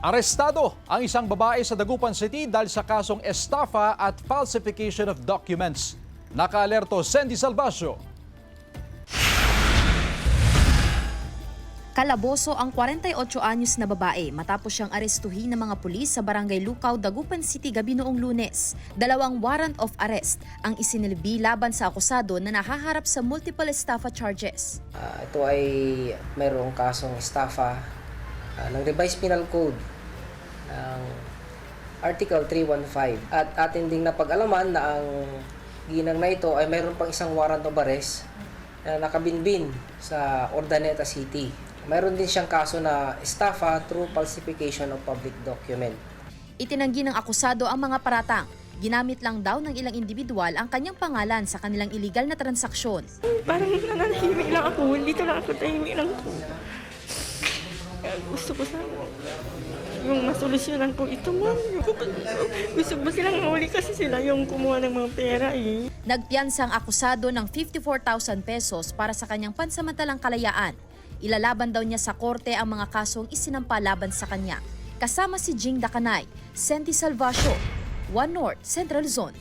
Arestado ang isang babae sa Dagupan City dahil sa kasong estafa at falsification of documents. Nakaalerto Sandy Salvacio. Kalaboso ang 48 anyos na babae matapos siyang arestuhin ng mga pulis sa Barangay Lucaw, Dagupan City gabi noong Lunes. 2 warrant of arrest ang isinilbi laban sa akusado na nahaharap sa multiple estafa charges. Ito ay mayroong kasong estafa ng Revised Penal Code ng Article 315. At atin ding napag-alaman na ang ginang na ito ay mayroon pang isang warrant of arrest na nakabinbin sa Urdaneta City. Mayroon din siyang kaso na estafa through falsification of public document. Itinanggi ng akusado ang mga paratang. Ginamit lang daw ng ilang individual ang kanyang pangalan sa kanilang illegal na transaksyon. Parang nananahimik lang ako, dito lang ako, tahimik lang ako. Kaya gusto ko sana yung masolusyonan ko ito, ma'am. Gusto ko silang mahuli kasi sila yung kumuha ng mga pera eh. Nagpiyansa ang akusado ng 54,000 pesos para sa kanyang pansamantalang kalayaan. Ilalaban daw niya sa korte ang mga kasong isinampa laban sa kanya. Kasama si Jing Dacanay, Sandy Salvacio, One North Central Zone.